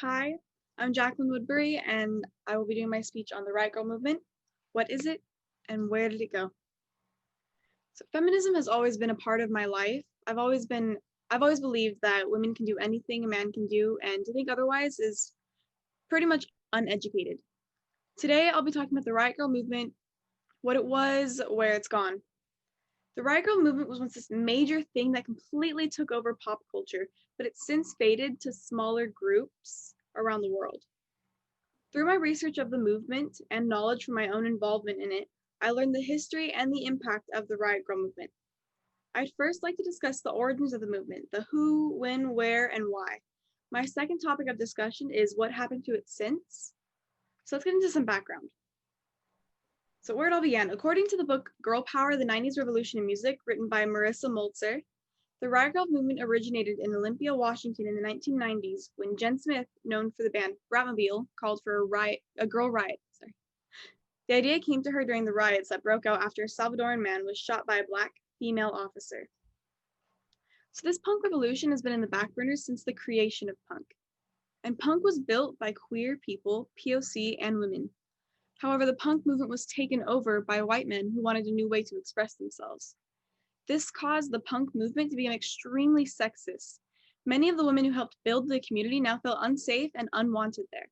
Hi, I'm Jacqueline Woodbury, and I will be doing my speech on the Riot Girl movement. What is it, and where did it go? So, feminism has always been a part of my life. I've always believed that women can do anything a man can do, and to think otherwise is pretty much uneducated. Today, I'll be talking about the Riot Girl movement, what it was, where it's gone. The Riot Girl movement was once this major thing that completely took over pop culture, but it's since faded to smaller groups around the world. Through my research of the movement and knowledge from my own involvement in it, I learned the history and the impact of the Riot Girl movement. I'd first like to discuss the origins of the movement, the who, when, where, and why. My second topic of discussion is what happened to it since. So let's get into some background. So where it all began. According to the book Girl Power, the 90s Revolution in Music, written by Marissa Moltzer, the Riot Girl movement originated in Olympia, Washington in the 1990s when Jen Smith, known for the band Bratmobile, called for a girl riot. The idea came to her during the riots that broke out after a Salvadoran man was shot by a black female officer. So this punk revolution has been in the back burners since the creation of punk. And punk was built by queer people, POC, and women. However, the punk movement was taken over by white men who wanted a new way to express themselves. This caused the punk movement to become extremely sexist. Many of the women who helped build the community now felt unsafe and unwanted there.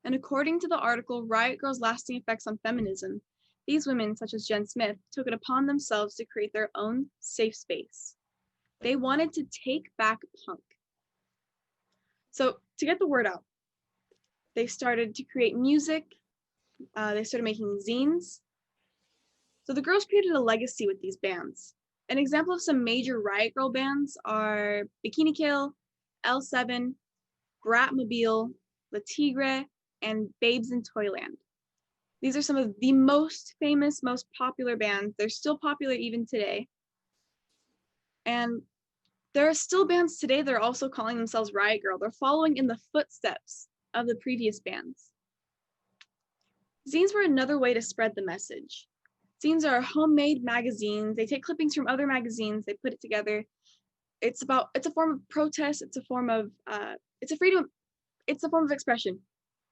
And according to the article Riot Girl's Lasting Effects on Feminism, these women, such as Jen Smith, took it upon themselves to create their own safe space. They wanted to take back punk. So to get the word out, they started to create music, they started making zines. So the girls created a legacy with these bands. An example of some major Riot Girl bands are Bikini Kill, L7, Bratmobile, La Tigre, and Babes in Toyland. These are some of the most famous, most popular bands. They're still popular even today. And there are still bands today that are also calling themselves Riot Girl. They're following in the footsteps of the previous bands. Zines were another way to spread the message. Zines are homemade magazines. They take clippings from other magazines, they put it together. It's a form of protest. It's a form of expression.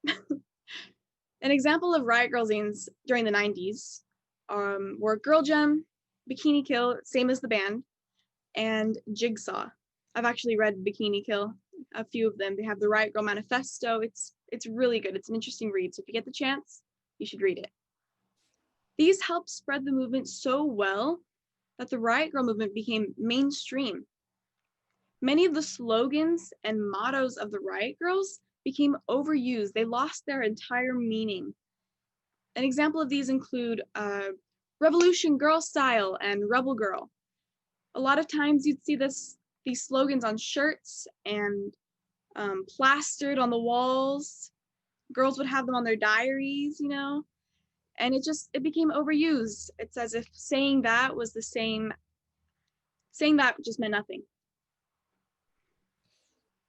An example of Riot Girl zines during the 90s were Girl Gem, Bikini Kill, same as the band, and Jigsaw. I've actually read Bikini Kill, a few of them. They have the Riot Girl Manifesto. It's really good. It's an interesting read. So if you get the chance, you should read it. These helped spread the movement so well that the Riot Girl movement became mainstream. Many of the slogans and mottos of the Riot Girls became overused. They lost their entire meaning. An example of these include Revolution Girl Style and Rebel Girl. A lot of times you'd see these slogans on shirts and plastered on the walls. Girls would have them on their diaries, and it became overused. It's as if saying that just meant nothing.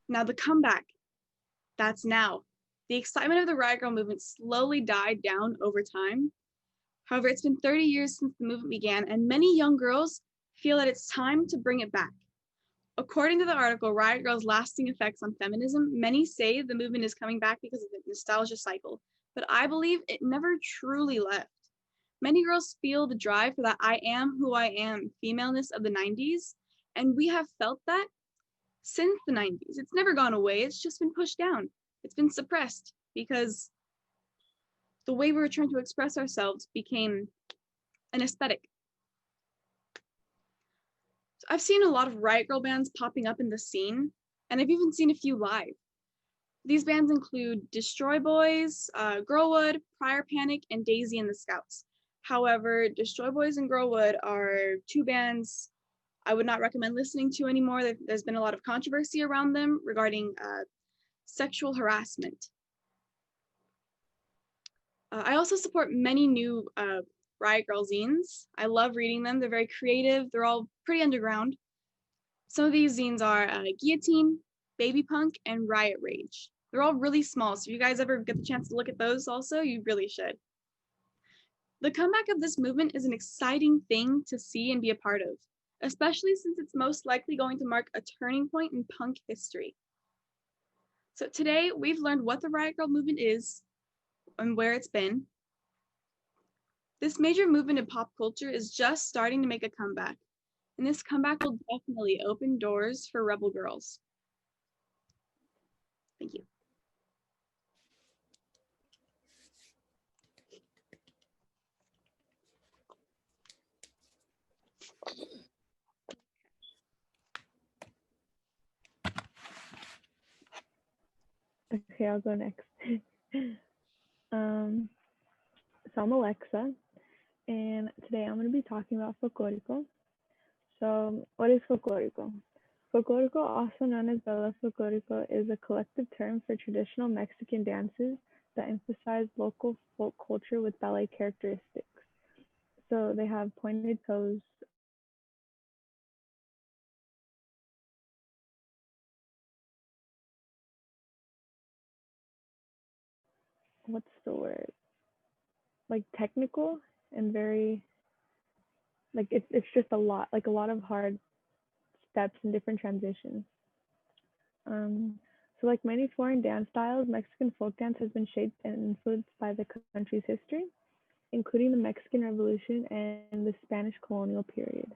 Now the comeback, that's now. The excitement of the Riot Girl movement slowly died down over time. However, it's been 30 years since the movement began, and many young girls feel that it's time to bring it back. According to the article, Riot Girl's Lasting Effects on Feminism, many say the movement is coming back because of the nostalgia cycle, but I believe it never truly left. Many girls feel the drive for that I am who I am femaleness of the 90s, and we have felt that since the 90s. It's never gone away, it's just been pushed down. It's been suppressed because the way we were trying to express ourselves became an aesthetic. So I've seen a lot of Riot Girl bands popping up in the scene, and I've even seen a few live. These bands include Destroy Boys, Girlwood, Prior Panic, and Daisy and the Scouts. However, Destroy Boys and Girlwood are two bands I would not recommend listening to anymore. There's been a lot of controversy around them regarding sexual harassment. I also support many new Riot Girl zines. I love reading them. They're very creative. They're all pretty underground. Some of these zines are Guillotine, Baby Punk, and Riot Rage. They're all really small, so if you guys ever get the chance to look at those also, you really should. The comeback of this movement is an exciting thing to see and be a part of, especially since it's most likely going to mark a turning point in punk history. So today we've learned what the Riot Girl movement is and where it's been. This major movement in pop culture is just starting to make a comeback, and this comeback will definitely open doors for rebel girls. Thank you. Okay, I'll go next. So I'm Alexa, and today I'm going to be talking about folklorico. So, what is folklorico? Folklorico, also known as Bella Folklorico, is a collective term for traditional Mexican dances that emphasize local folk culture with ballet characteristics. So they have pointed toes, what's the word? Like technical and very like it's just a lot of hard steps and different transitions. Um, so, like many foreign dance styles, Mexican folk dance has been shaped and influenced by the country's history, including the Mexican Revolution and the Spanish colonial period.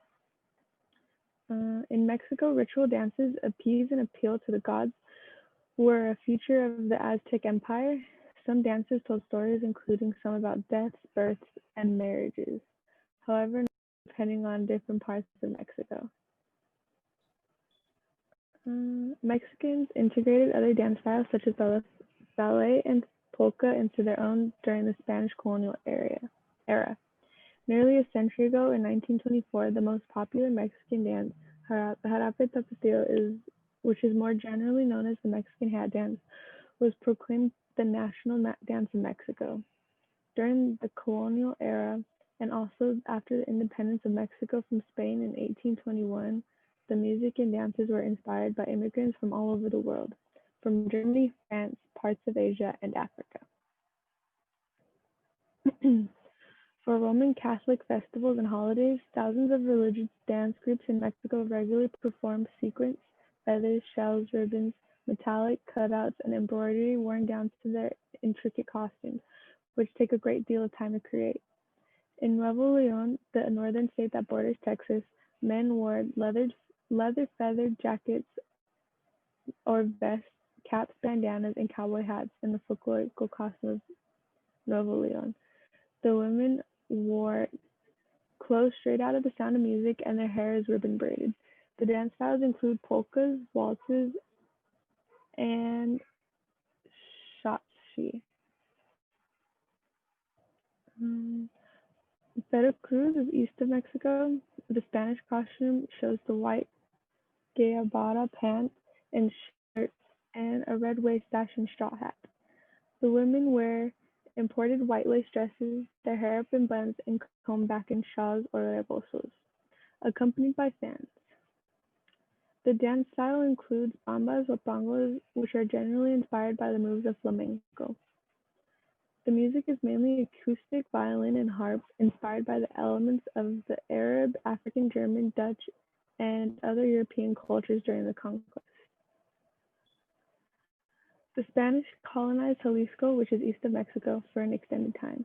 In Mexico, ritual dances appease and appeal to the gods, were a feature of the Aztec Empire. Some dances told stories, including some about deaths, births, and marriages. However, depending on different parts of Mexico. Mexicans integrated other dance styles such as ballet and polka into their own during the Spanish colonial era. Nearly a century ago, in 1924, the most popular Mexican dance, Jarape Tapatio, which is more generally known as the Mexican hat dance, was proclaimed the national dance of Mexico. During the colonial era, and also after the independence of Mexico from Spain in 1821, the music and dances were inspired by immigrants from all over the world, from Germany, France, parts of Asia, and Africa. For Roman Catholic festivals and holidays, thousands of religious dance groups in Mexico regularly perform sequins, feathers, shells, ribbons, metallic cutouts, and embroidery worn down to their intricate costumes, which take a great deal of time to create. In Nuevo Leon, the northern state that borders Texas, men wore leather feathered jackets or vests, caps, bandanas, and cowboy hats in the folklorical costume of Nuevo Leon. The women wore clothes straight out of The Sound of Music, and their hair is ribbon braided. The dance styles include polkas, waltzes, and shotzi. Um, Veracruz is east of Mexico. The Spanish costume shows the white gayabara pants and shirts and a red waist-sash and straw hat. The women wear imported white lace dresses, their hair up in buns and combed back in shawls or rebosos, accompanied by fans. The dance style includes bambas or pangos, which are generally inspired by the moves of flamenco. The music is mainly acoustic, violin, and harp, inspired by the elements of the Arab, African, German, Dutch, and other European cultures during the conquest. The Spanish colonized Jalisco, which is east of Mexico, for an extended time.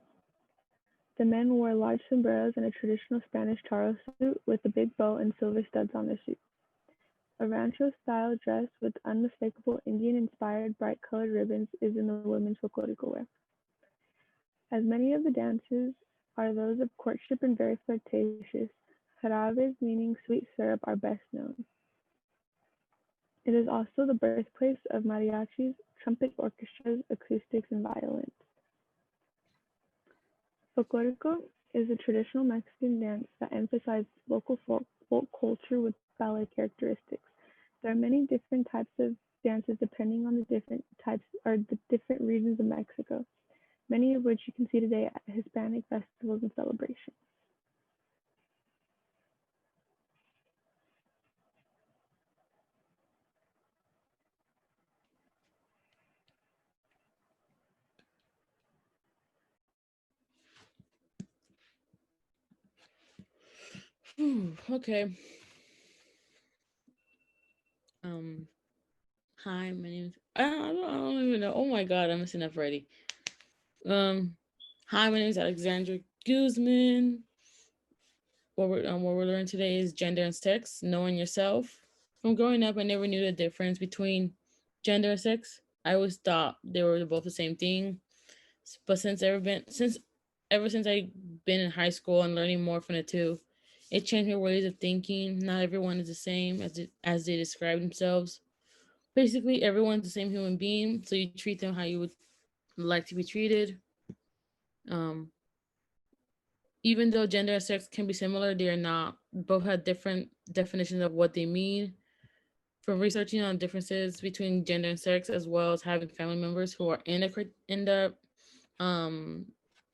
The men wore large sombreros and a traditional Spanish charro suit with a big bow and silver studs on their suits. A rancho-style dress with unmistakable Indian-inspired bright-colored ribbons is in the women's folklorico wear. As many of the dances are those of courtship and very flirtatious, jarabes, meaning sweet syrup, are best known. It is also the birthplace of mariachis, trumpet orchestras, acoustics, and violins. Folklorico is a traditional Mexican dance that emphasizes local folk culture with ballet characteristics. There are many different types of dances depending on the different types or the different regions of Mexico, many of which you can see today at Hispanic festivals and celebrations. Okay. Um, Hi, my name is. I don't even know. Oh my god, I'm messing up already. Um, Hi, my name is Alexandra Guzman. What we're learning today is gender and sex, knowing yourself. From growing up, I never knew the difference between gender and sex. I always thought they were both the same thing. But ever since I've been in high school and learning more from the two, it changed my ways of thinking. Not everyone is the same as they describe themselves. Basically, everyone's the same human being, so you treat them how you would like to be treated. Um, Even though gender and sex can be similar, they are not. Both have different definitions of what they mean. From researching on differences between gender and sex, as well as having family members who are um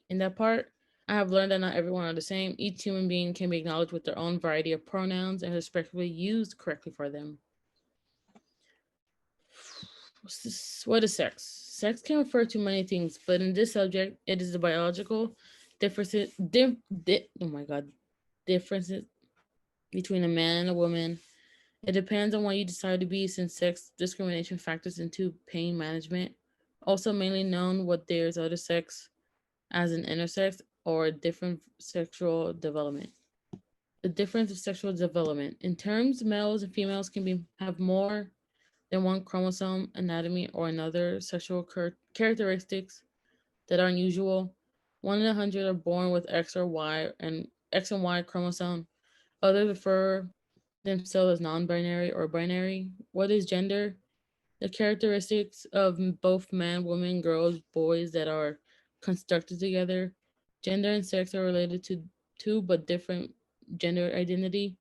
in that part, I have learned that not everyone are the same. Each human being can be acknowledged with their own variety of pronouns and respectively used correctly for them. What is sex? Sex can refer to many things, but in this subject, it is the biological differences. Oh my god, differences between a man and a woman. It depends on what you decide to be, since sex discrimination factors into pain management. Also, mainly known what there's other sex as an intersex or a different sexual development. The difference of sexual development. In terms, males and females can have more than one chromosome, anatomy, or another sexual characteristics that are unusual. 1 in 100 are born with X and Y chromosome. Others refer themselves as non-binary or binary. What is gender? The characteristics of both men, women, girls, boys that are constructed together. Gender and sex are related to two but different gender identity.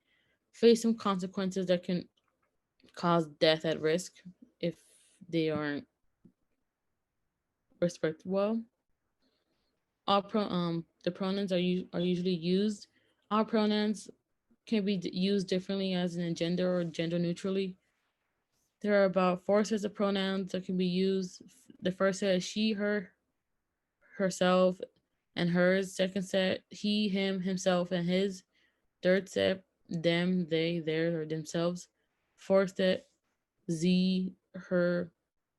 Face some consequences that can cause death at risk if they aren't respected well. The pronouns are usually used. All pronouns can be used differently as in a gender or gender neutrally. There are about four sets of pronouns that can be used. The first set is she, her, herself, and hers. Second set, he, him, himself, and his. Third set, them, they, their, or themselves. Fourth set, z, her,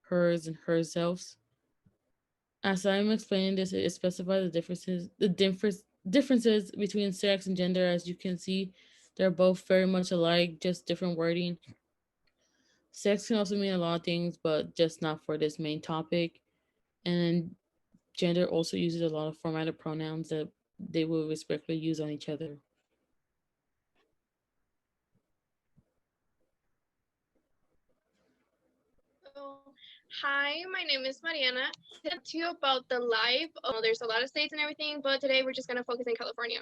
hers, and herself. As I'm explaining this, it specifies the differences between sex and gender. As you can see, they're both very much alike, just different wording. Sex can also mean a lot of things, but just not for this main topic. And gender also uses a lot of formatted pronouns that they will respectfully use on each other. So, hi, my name is Mariana. Today to you about the life. There's a lot of states and everything, but today we're just gonna focus in California.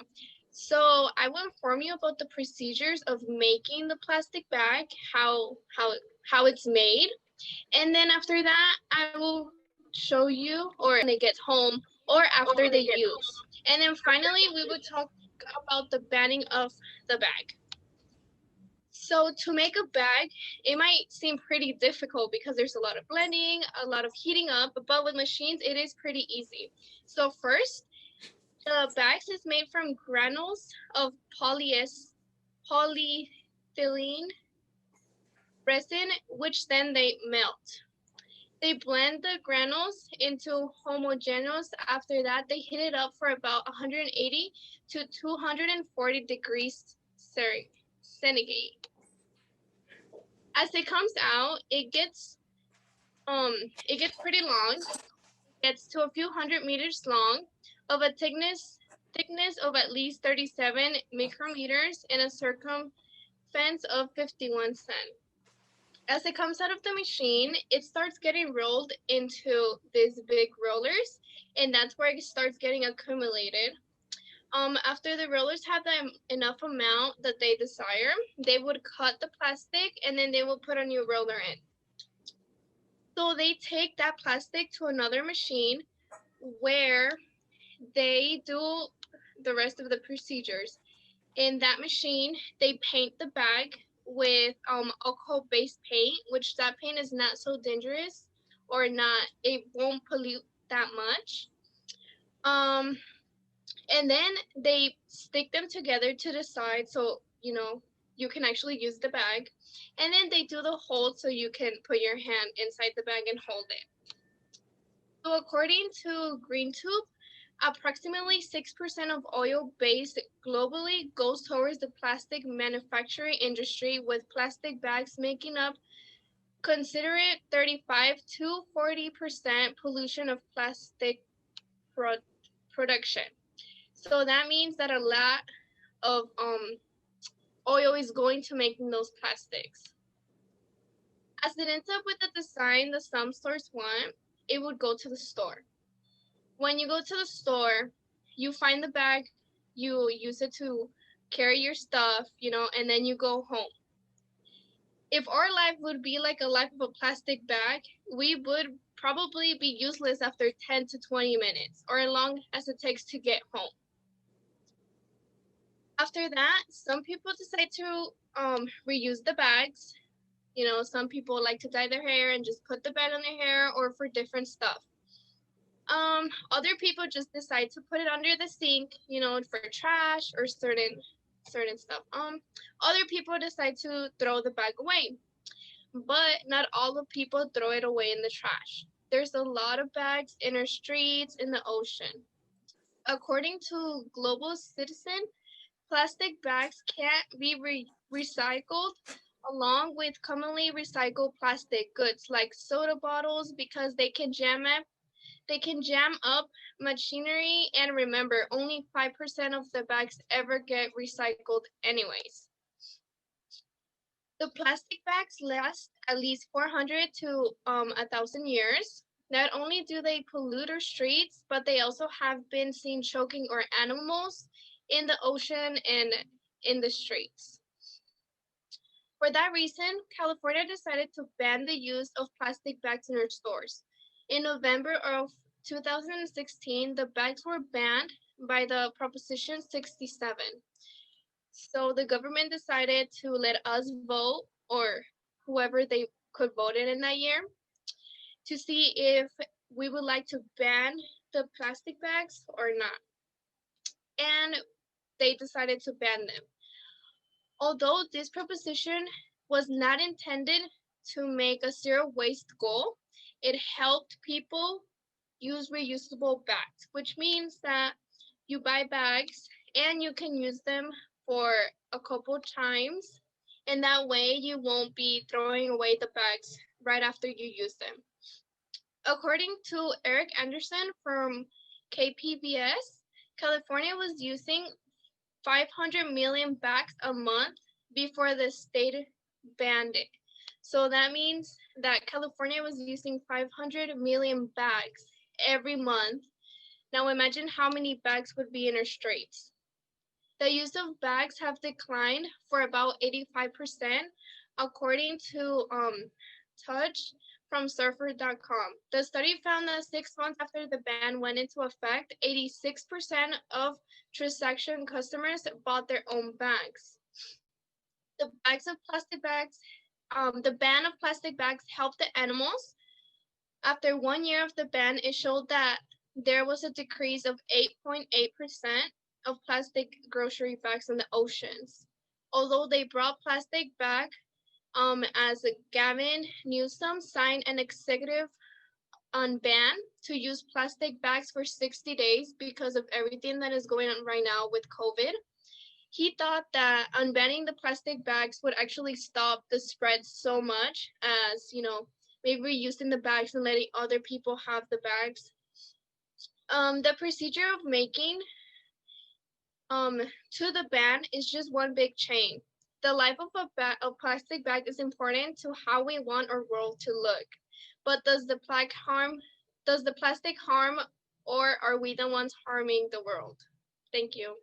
So I will inform you about the procedures of making the plastic bag, how it's made, and then after that I will show you, or when it gets home, or after the use, and then finally we will talk about the banning of the bag. So to make a bag, it might seem pretty difficult because there's a lot of blending, a lot of heating up, but with machines, it is pretty easy. So first, the bags is made from granules of polyethylene resin, which then they melt. They blend the granules into homogeneous. After that, they heat it up for about 180 to 240 degrees centigrade. As it comes out, it gets pretty long. It gets to a few hundred meters long, of a thickness of at least 37 micrometers and a circumference of 51 cent. As it comes out of the machine, it starts getting rolled into these big rollers, and that's where it starts getting accumulated. After the rollers have enough amount that they desire, they would cut the plastic and then they will put a new roller in. So they take that plastic to another machine where they do the rest of the procedures. In that machine, they paint the bag with alcohol-based paint, which that paint is not so dangerous, or not, it won't pollute that much. And then they stick them together to the side, so you can actually use the bag. And then they do the hold so you can put your hand inside the bag and hold it. So according to GreenTube, approximately 6% of oil based globally goes towards the plastic manufacturing industry, with plastic bags making up considerate 35 to 40% pollution of plastic production. So that means that a lot of oil is going to making those plastics. As it ends up with the design that some stores want, it would go to the store. When you go to the store, you find the bag, you use it to carry your stuff, and then you go home. If our life would be like a life of a plastic bag, we would probably be useless after 10 to 20 minutes, or as long as it takes to get home. After that, some people decide to reuse the bags. Some people like to dye their hair and just put the bag on their hair, or for different stuff. Other people just decide to put it under the sink, for trash or certain stuff. Other people decide to throw the bag away, but not all the people throw it away in the trash. There's a lot of bags in our streets, in the ocean. According to Global Citizen, plastic bags can't be recycled along with commonly recycled plastic goods like soda bottles, because they can jam up machinery, and remember, only 5% of the bags ever get recycled anyways. The plastic bags last at least 400 to 1,000 years. Not only do they pollute our streets, but they also have been seen choking our animals in the ocean and in the streets. For that reason, California decided to ban the use of plastic bags in our stores. In November of 2016, the bags were banned by the Proposition 67. So the government decided to let us vote, or whoever they could vote in that year, to see if we would like to ban the plastic bags or not. And they decided to ban them. Although this proposition was not intended to make a zero waste goal, it helped people use reusable bags, which means that you buy bags and you can use them for a couple times, and that way you won't be throwing away the bags right after you use them. According to Eric Anderson from KPBS, California was using 500 million bags a month before the state banned it. So that means that California was using 500 million bags every month. Now imagine how many bags would be in our streets. The use of bags have declined for about 85%, according to Touch from surfer.com. The study found that 6 months after the ban went into effect, 86% of transaction customers bought their own bags. The ban of plastic bags helped the animals. After 1 year of the ban, it showed that there was a decrease of 8.8% of plastic grocery bags in the oceans. Although they brought plastic back, as Gavin Newsom signed an executive ban to use plastic bags for 60 days because of everything that is going on right now with COVID. He thought that unbanning the plastic bags would actually stop the spread so much as, maybe reusing the bags and letting other people have the bags. The procedure of making to the ban is just one big chain. The life of a plastic bag is important to how we want our world to look. But does the plastic harm, or are we the ones harming the world? Thank you.